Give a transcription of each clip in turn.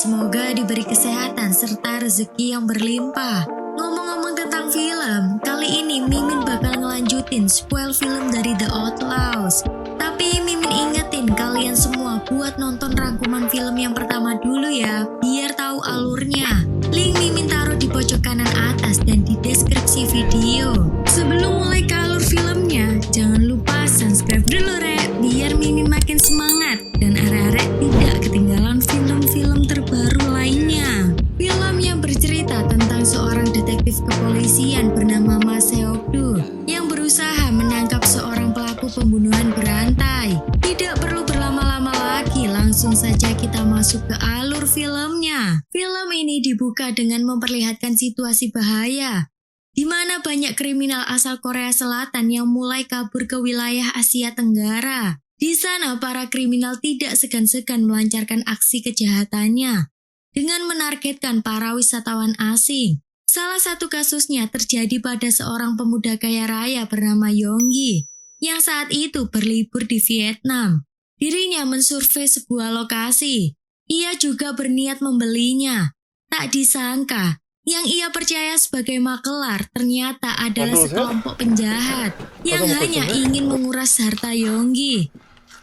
Semoga diberi kesehatan serta rezeki yang berlimpah. Ngomong-ngomong tentang film, kali ini Mimin bakal ngelanjutin spoil film dari The Outlaws. Tapi Mimin ingetin kalian semua buat nonton rangkuman film yang pertama dulu ya, biar tahu alurnya. Link Mimin taruh di pojok kanan atas dan di deskripsi video. Sebelum mulai ke alur filmnya, jangan lupa subscribe dulu rek, biar Mimin makin semangat dan arek-arek tidak ketinggalan film-film terbaru lainnya. Film yang bercerita tentang seorang detektif kepolisian bernama Mas Seokdu yang berusaha menangkap seorang pelaku pembunuhan berantai. Tidak perlu berlama-lama lagi, langsung saja kita masuk ke alur filmnya. Film ini dibuka dengan memperlihatkan situasi bahaya, di mana banyak kriminal asal Korea Selatan yang mulai kabur ke wilayah Asia Tenggara. Di sana para kriminal tidak segan-segan melancarkan aksi kejahatannya dengan menargetkan para wisatawan asing. Salah satu kasusnya terjadi pada seorang pemuda kaya raya bernama Yonggi yang saat itu berlibur di Vietnam. Dirinya mensurvei sebuah lokasi. Ia juga berniat membelinya. Tak disangka, yang ia percaya sebagai makelar ternyata adalah sekelompok penjahat yang hanya ingin menguras harta Yonggi.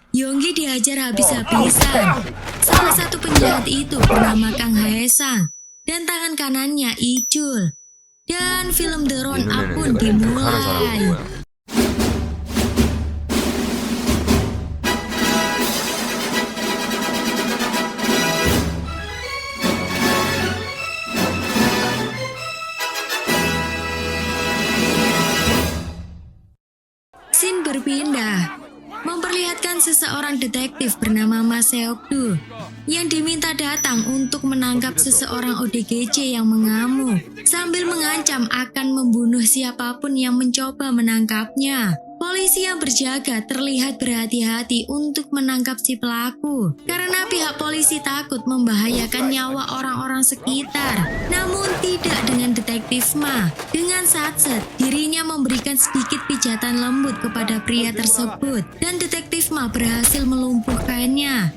Yonggi dihajar habis-habisan. Salah satu penjahat itu bernama Kang Haesang dan tangan kanannya Icul. Dan film The Round Up pun dimulai. Scene berpindah, memperlihatkan seseorang detektif bernama Mas Seokdu yang diminta datang untuk menangkap seseorang ODGJ yang mengamuk sambil mengancam akan membunuh siapapun yang mencoba menangkapnya. Polisi yang berjaga terlihat berhati-hati untuk menangkap si pelaku karena pihak polisi takut membahayakan nyawa orang-orang sekitar. Namun tidak dengan detektif Ma. Dengan satset, dirinya memberikan sedikit pijatan lembut kepada pria tersebut dan detektif Ma berhasil melumpuhkannya.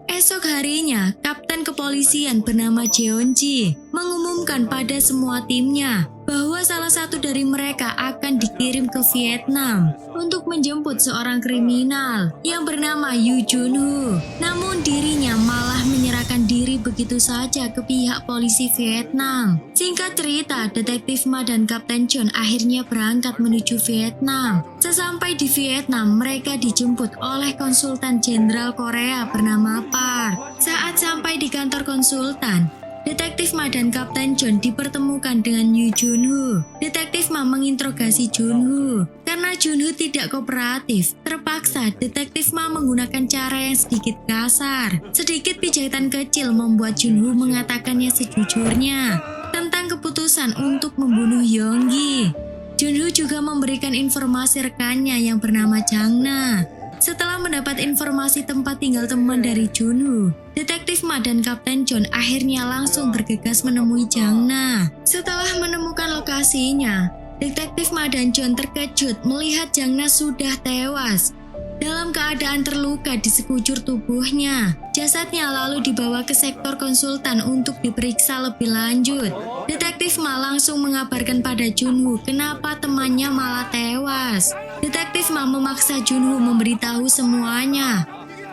Esok harinya, Kapten Kepolisian bernama Jeonji mengumumkan pada semua timnya bahwa salah satu dari mereka akan dikirim ke Vietnam untuk menjemput seorang kriminal yang bernama Yu Junho. Namun dirinya malah menyerahkan diri begitu saja ke pihak polisi Vietnam. Singkat cerita, Detektif Ma dan Kapten John akhirnya berangkat menuju Vietnam. Sesampai di Vietnam, mereka dijemput oleh konsultan jenderal Korea bernama Park. Saat sampai di kantor konsultan, Detektif Ma dan Kapten John dipertemukan dengan Yu Junho. Detektif Ma menginterogasi Junho. Karena Junho tidak kooperatif, terpaksa Detektif Ma menggunakan cara yang sedikit kasar. Sedikit pijatan kecil membuat Junho mengatakannya sejujurnya tentang keputusan untuk membunuh Yonggi. Junho juga memberikan informasi rekannya yang bernama Jangna. Setelah mendapat informasi tempat tinggal teman dari Junho, Detektif Ma dan Kapten John akhirnya langsung bergegas menemui Jangna. Setelah menemukan lokasinya, Detektif Ma dan John terkejut melihat Jangna sudah tewas dalam keadaan terluka di sekujur tubuhnya. Jasadnya lalu dibawa ke sektor konsultan untuk diperiksa lebih lanjut. Detektif Ma langsung mengabarkan pada Junho kenapa temannya malah tewas. Detektif Ma memaksa Junho memberitahu semuanya.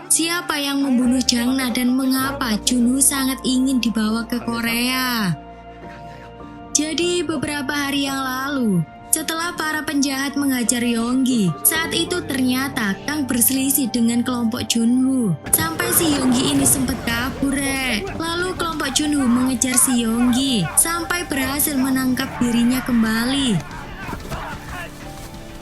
Siapa yang membunuh Jangna dan mengapa Junho sangat ingin dibawa ke Korea. Jadi beberapa hari yang lalu, setelah para penjahat mengajar Yonggi, saat itu ternyata Kang berselisih dengan kelompok Junho. Sampai si Yonggi ini sempat kabur Lalu kelompok Junho mengejar si Yonggi sampai berhasil menangkap dirinya kembali.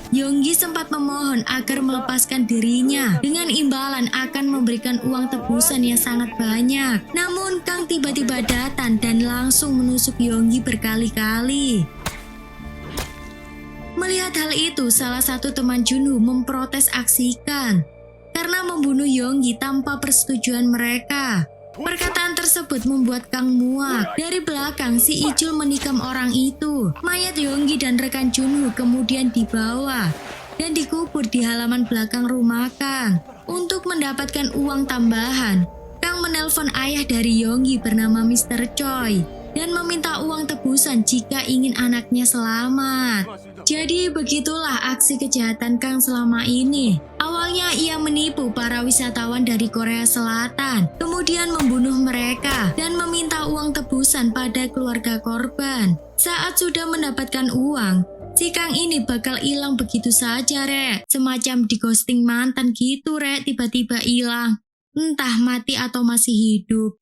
Yonggi sempat memohon agar melepaskan dirinya dengan imbalan akan memberikan uang tebusan yang sangat banyak. Namun Kang tiba-tiba datang dan langsung menusuk Yonggi berkali-kali. Melihat hal itu, salah satu teman Junho memprotes aksi Kang karena membunuh Yonggi tanpa persetujuan mereka. Perkataan tersebut membuat Kang muak. Dari belakang, si Icul menikam orang itu. Mayat Yonggi dan rekan Junho kemudian dibawa dan dikubur di halaman belakang rumah Kang. Untuk mendapatkan uang tambahan, Kang Kang menelpon ayah dari Yonggi bernama Mr. Choi dan meminta uang tebusan jika ingin anaknya selamat. Jadi begitulah aksi kejahatan Kang selama ini. Awalnya ia menipu para wisatawan dari Korea Selatan, kemudian membunuh mereka dan meminta uang tebusan pada keluarga korban. Saat sudah mendapatkan uang, si Kang ini bakal hilang begitu saja, Rek. Semacam di ghosting mantan gitu, Rek, tiba-tiba hilang. Entah mati atau masih hidup.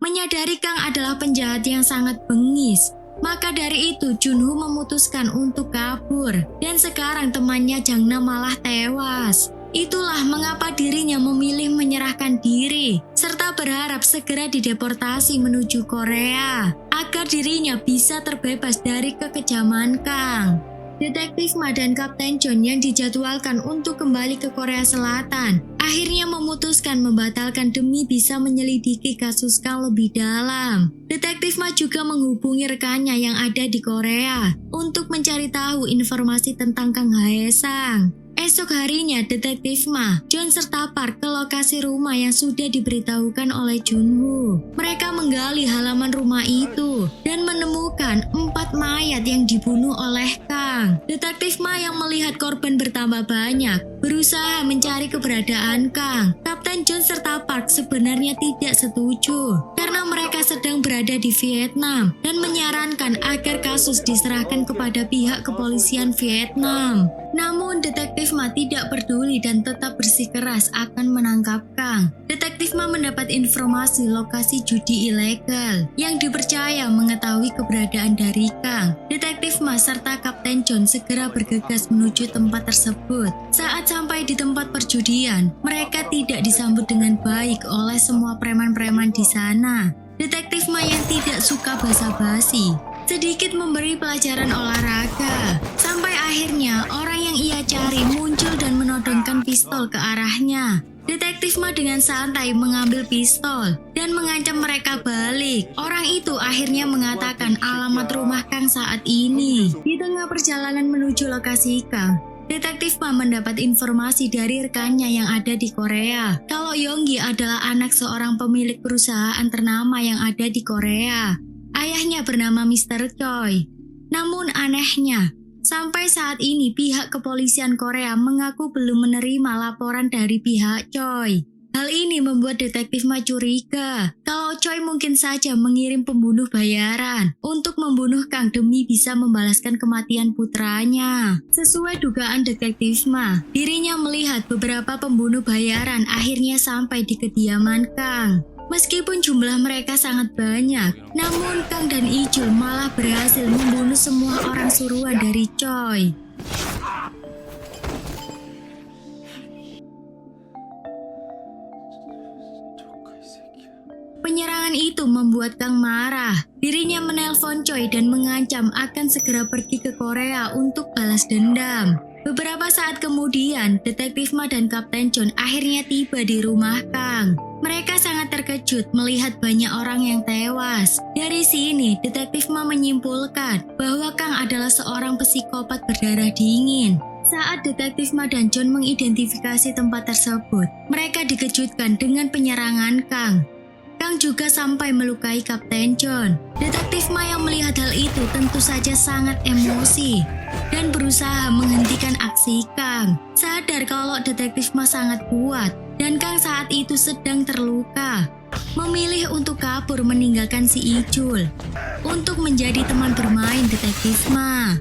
Menyadari Kang adalah penjahat yang sangat bengis, maka dari itu Junho memutuskan untuk kabur. Dan sekarang temannya Jangna malah tewas. Itulah mengapa dirinya memilih menyerahkan diri, serta berharap segera dideportasi menuju Korea, agar dirinya bisa terbebas dari kekejaman Kang. Detektif Ma dan Kapten John yang dijadwalkan untuk kembali ke Korea Selatan akhirnya memutuskan membatalkan demi bisa menyelidiki kasus Kang lebih dalam. Detektif Ma juga menghubungi rekannya yang ada di Korea untuk mencari tahu informasi tentang Kang Haesang. Esok harinya, Detektif Ma, John serta Park ke lokasi rumah yang sudah diberitahukan oleh Junho. Mereka menggali halaman rumah itu dan menemukan 4 mayat yang dibunuh oleh Kang. Detektif Ma yang melihat korban bertambah banyak berusaha mencari keberadaan Kang. Kapten John serta Park sebenarnya tidak setuju karena mereka sedang berada di Vietnam dan menyarankan agar kasus diserahkan kepada pihak kepolisian Vietnam. Namun Detektif Ma tidak peduli dan tetap bersikeras akan menangkap Kang. Detektif Ma mendapat informasi lokasi judi ilegal yang dipercaya mengetahui keberadaan dari Kang. Detektif Ma serta Kapten John segera bergegas menuju tempat tersebut. Saat sampai di tempat perjudian, mereka tidak disambut dengan baik oleh semua preman-preman di sana. Detektif Ma yang tidak suka basa-basi sedikit memberi pelajaran olahraga, sampai akhirnya orang yang ia cari muncul dan menodongkan pistol ke arahnya. Detektif Ma dengan santai mengambil pistol dan mengancam mereka balik. Orang itu akhirnya mengatakan alamat rumah Kang saat ini. Di tengah perjalanan menuju lokasi Kang, Detektif Ma mendapat informasi dari rekannya yang ada di Korea kalau Yonggi adalah anak seorang pemilik perusahaan ternama yang ada di Korea. Ayahnya bernama Mr. Choi. Namun anehnya, sampai saat ini pihak kepolisian Korea mengaku belum menerima laporan dari pihak Choi. Hal ini membuat Detektif Ma curiga kalau Choi mungkin saja mengirim pembunuh bayaran untuk membunuh Kang demi bisa membalaskan kematian putranya. Sesuai dugaan Detektif Ma, dirinya melihat beberapa pembunuh bayaran akhirnya sampai di kediaman Kang. Meskipun jumlah mereka sangat banyak, namun Kang dan Ijul malah berhasil membunuh semua orang suruhan dari Choi. Penyerangan itu membuat Kang marah. Dirinya menelpon Choi dan mengancam akan segera pergi ke Korea untuk balas dendam. Beberapa saat kemudian, Detektif Ma dan Kapten John akhirnya tiba di rumah Kang. Mereka sangat terkejut melihat banyak orang yang tewas. Dari sini, Detektif Ma menyimpulkan bahwa Kang adalah seorang psikopat berdarah dingin. Saat Detektif Ma dan John mengidentifikasi tempat tersebut, mereka dikejutkan dengan penyerangan Kang. Kang juga sampai melukai Kapten John. Detektif Ma yang melihat hal itu tentu saja sangat emosi dan berusaha menghentikan aksi Kang. Sadar kalau Detektif Ma sangat kuat dan Kang saat itu sedang terluka, memilih untuk kabur meninggalkan si Ijul untuk menjadi teman bermain Detektif Ma.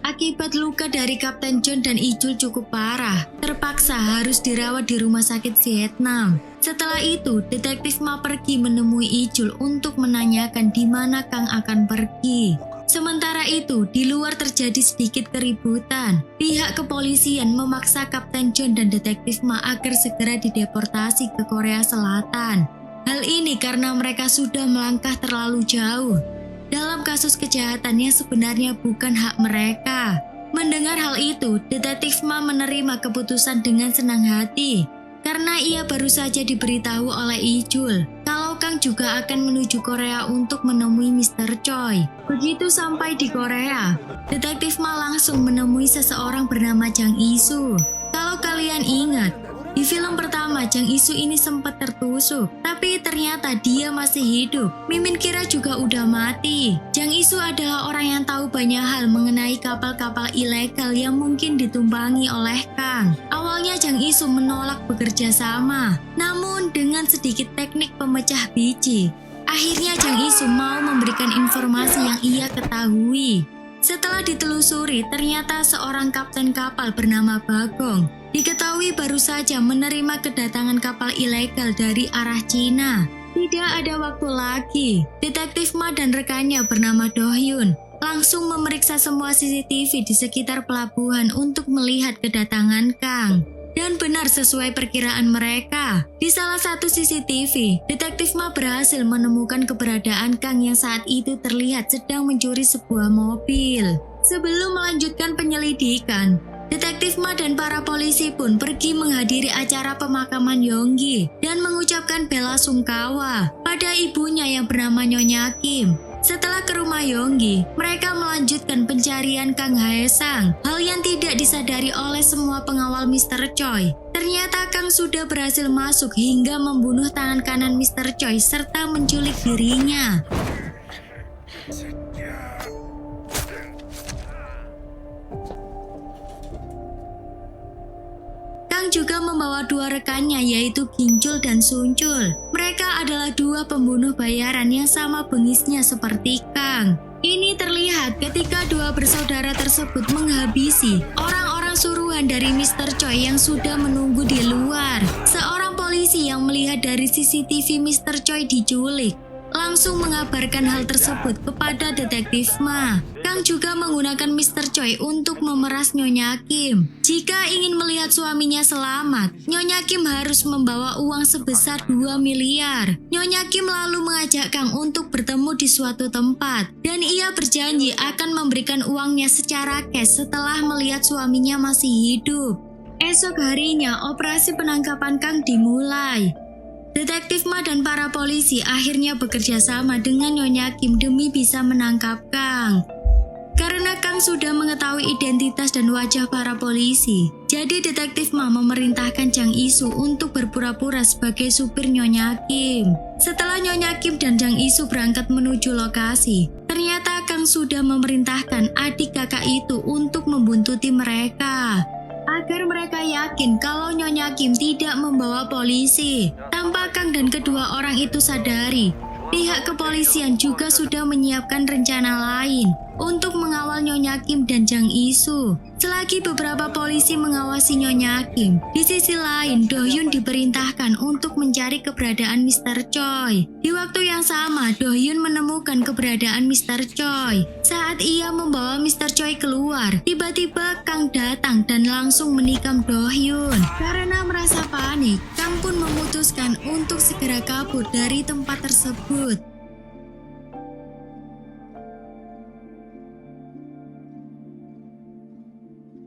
Akibat luka dari Kapten John dan Ijul cukup parah, terpaksa harus dirawat di rumah sakit Vietnam. Setelah itu, Detektif Ma pergi menemui Ijul untuk menanyakan di mana Kang akan pergi. Sementara itu, di luar terjadi sedikit keributan. Pihak kepolisian memaksa Kapten John dan Detektif Ma agar segera dideportasi ke Korea Selatan. Hal ini karena mereka sudah melangkah terlalu jauh dalam kasus kejahatan yang sebenarnya bukan hak mereka. Mendengar hal itu, Detektif Ma menerima keputusan dengan senang hati karena ia baru saja diberitahu oleh Ijul kalau Kang juga akan menuju Korea untuk menemui Mr. Choi. Begitu sampai di Korea, Detektif Ma langsung menemui seseorang bernama Jang Isu. Kalau kalian ingat, Di film pertama, Jang Isu ini sempat tertusuk, tapi ternyata dia masih hidup. Mimin kira juga udah mati. Jang Isu adalah orang yang tahu banyak hal mengenai kapal-kapal ilegal yang mungkin ditumpangi oleh Kang. Awalnya Jang Isu menolak bekerja sama, namun dengan sedikit teknik pemecah biji, akhirnya Jang Isu mau memberikan informasi yang ia ketahui. Setelah ditelusuri, ternyata seorang kapten kapal bernama Bagong diketahui baru saja menerima kedatangan kapal ilegal dari arah Cina. Tidak ada waktu lagi, Detektif Ma dan rekannya bernama Do Hyun langsung memeriksa semua CCTV di sekitar pelabuhan untuk melihat kedatangan Kang. Dan benar sesuai perkiraan mereka, di salah satu CCTV, Detektif Ma berhasil menemukan keberadaan Kang yang saat itu terlihat sedang mencuri sebuah mobil. Sebelum melanjutkan penyelidikan, Detektif Ma dan para polisi pun pergi menghadiri acara pemakaman Yonggi dan mengucapkan bela sungkawa pada ibunya yang bernama Nyonya Kim. Setelah ke rumah Yonggi, mereka melanjutkan pencarian Kang Haesang, hal yang tidak disadari oleh semua pengawal Mr. Choi. Ternyata Kang sudah berhasil masuk hingga membunuh tangan kanan Mr. Choi serta menculik dirinya. Kang juga membawa dua rekannya yaitu Ginjul dan Suncul. Mereka adalah dua pembunuh bayaran yang sama bengisnya seperti Kang. Ini terlihat ketika dua bersaudara tersebut menghabisi orang-orang suruhan dari Mr. Choi yang sudah menunggu di luar. Seorang polisi yang melihat dari CCTV Mr. Choi diculik langsung mengabarkan hal tersebut kepada Detektif Ma. Kang juga menggunakan Mr. Choi untuk memeras Nyonya Kim. Jika ingin melihat suaminya selamat, Nyonya Kim harus membawa uang sebesar 2 miliar. Nyonya Kim lalu mengajak Kang untuk bertemu di suatu tempat, dan ia berjanji akan memberikan uangnya secara cash setelah melihat suaminya masih hidup. Esok harinya, operasi penangkapan Kang dimulai. Detektif Ma dan para polisi akhirnya bekerja sama dengan Nyonya Kim demi bisa menangkap Kang. Karena Kang sudah mengetahui identitas dan wajah para polisi, jadi Detektif Ma memerintahkan Jang Isu untuk berpura-pura sebagai supir Nyonya Kim. Setelah Nyonya Kim dan Jang Isu berangkat menuju lokasi, ternyata Kang sudah memerintahkan adik kakak itu untuk membuntuti mereka, agar mereka yakin kalau Nyonya Kim tidak membawa polisi. Tanpa Kang dan kedua orang itu sadari, pihak kepolisian juga sudah menyiapkan rencana lain untuk mengawal Nyonya Kim dan Jang Isu. Selagi beberapa polisi mengawasi Nyonya Kim, di sisi lain Do Hyun diperintahkan untuk mencari keberadaan Mr. Choi. Di waktu yang sama, Do Hyun menemukan keberadaan Mr. Choi. Saat ia membawa Mr. Choi keluar, tiba-tiba Kang datang dan langsung menikam Do Hyun. Karena merasa panik, Kang pun memutuskan untuk segera kabur dari tempat tersebut.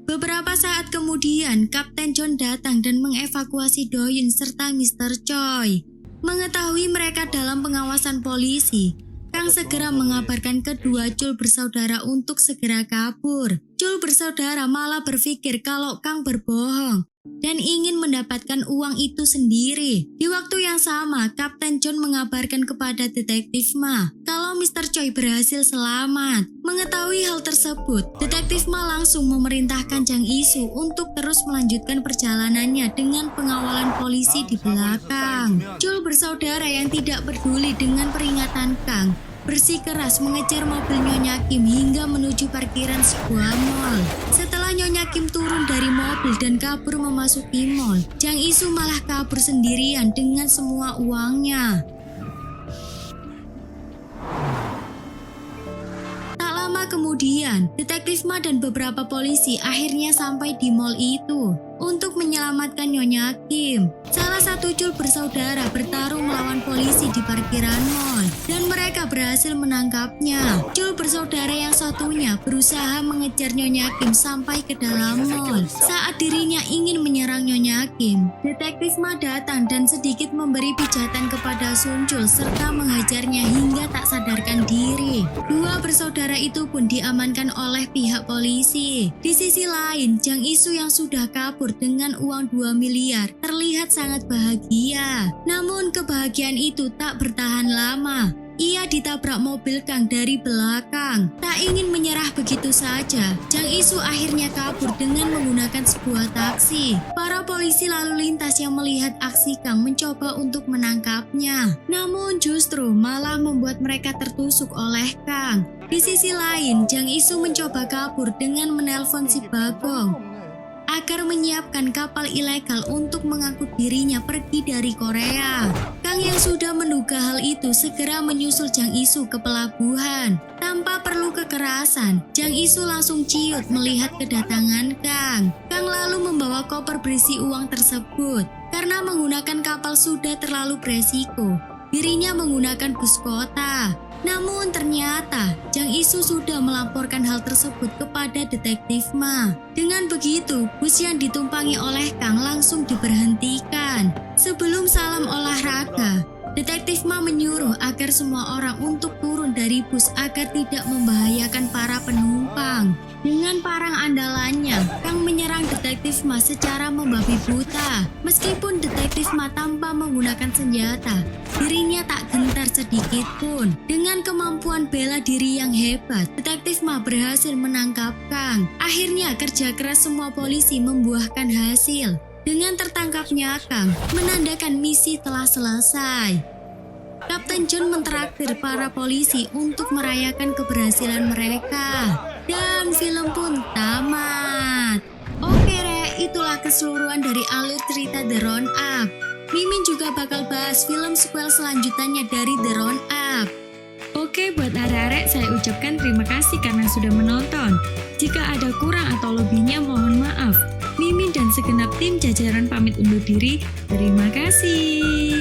Beberapa saat kemudian, Kapten John datang dan mengevakuasi Do Hyun serta Mr. Choi. Mengetahui mereka dalam pengawasan polisi, Kang segera mengabarkan kedua Chul bersaudara untuk segera kabur. Chul bersaudara malah berpikir kalau Kang berbohong dan ingin mendapatkan uang itu sendiri. Di waktu yang sama, Kapten John mengabarkan kepada Detektif Ma kalau Mr. Choi berhasil selamat. Mengetahui hal tersebut, Detektif Ma langsung memerintahkan Jang Isu untuk terus melanjutkan perjalanannya dengan pengawalan polisi di belakang. Chul bersaudara yang tidak peduli dengan peringatan Kang bersikeras mengejar mobil Nyonya Kim hingga menuju parkiran sebuah mall. Setelah Nyonya Kim turun dari mobil dan kabur memasuki mall, Jang Isu malah kabur sendirian dengan semua uangnya. Tak lama kemudian, Detektif Ma dan beberapa polisi akhirnya sampai di mall itu untuk menyelamatkan Nyonya Kim. Salah satu Chul bersaudara bertarung melawan polisi di parkiran mall dan mereka berhasil menangkapnya. Chul bersaudara yang satunya berusaha mengejar Nyonya Kim sampai ke dalam mall. Saat dirinya ingin menyerang Nyonya Kim, Detektif Ma datang dan sedikit memberi pijatan kepada Sun Chul serta menghajarnya hingga tak sadarkan diri. Dua bersaudara itu pun diamankan oleh pihak polisi. Di sisi lain, Jang Isu yang sudah kabur kabur dengan uang 2 miliar terlihat sangat bahagia. Namun kebahagiaan itu tak bertahan lama. Ia ditabrak mobil Kang dari belakang. Tak ingin menyerah begitu saja, Jang Isu akhirnya kabur dengan menggunakan sebuah taksi. Para polisi lalu lintas yang melihat aksi Kang mencoba untuk menangkapnya. Namun justru malah membuat mereka tertusuk oleh Kang. Di sisi lain, Jang Isu mencoba kabur dengan menelpon si Bagong agar menyiapkan kapal ilegal untuk mengangkut dirinya pergi dari Korea. Kang yang sudah menduga hal itu segera menyusul Jang Isu ke pelabuhan. Tanpa perlu kekerasan, Jang Isu langsung ciut melihat kedatangan Kang. Kang lalu membawa koper berisi uang tersebut. Karena menggunakan kapal sudah terlalu beresiko, dirinya menggunakan bus kota. Namun ternyata Jang Isu sudah melaporkan hal tersebut kepada Detektif Ma. Dengan begitu, bus yang ditumpangi oleh Kang langsung diberhentikan. Sebelum salam olahraga, Detektif Ma menyuruh agar semua orang untuk turun dari bus agar tidak membahayakan para penumpang. Dengan parang andalannya, Kang menyerang Detektif Ma secara membabi buta. Meskipun Detektif Ma tanpa menggunakan senjata, dirinya tak gentar sedikit pun. Dengan kemampuan bela diri yang hebat, Detektif Ma berhasil menangkap Kang. Akhirnya kerja keras semua polisi membuahkan hasil. Dengan tertangkapnya Kang, menandakan misi telah selesai. Kapten John mentraktir para polisi untuk merayakan keberhasilan mereka. Dan film pun tamat. Oke Rek, itulah keseluruhan dari alur cerita The Roundup. Mimin juga bakal bahas film sequel selanjutannya dari The Roundup. Oke, buat arek-arek saya ucapkan terima kasih karena sudah menonton. Jika ada kurang atau lebihnya mohon maaf. Mimin dan segenap tim jajaran pamit undur diri. Terima kasih.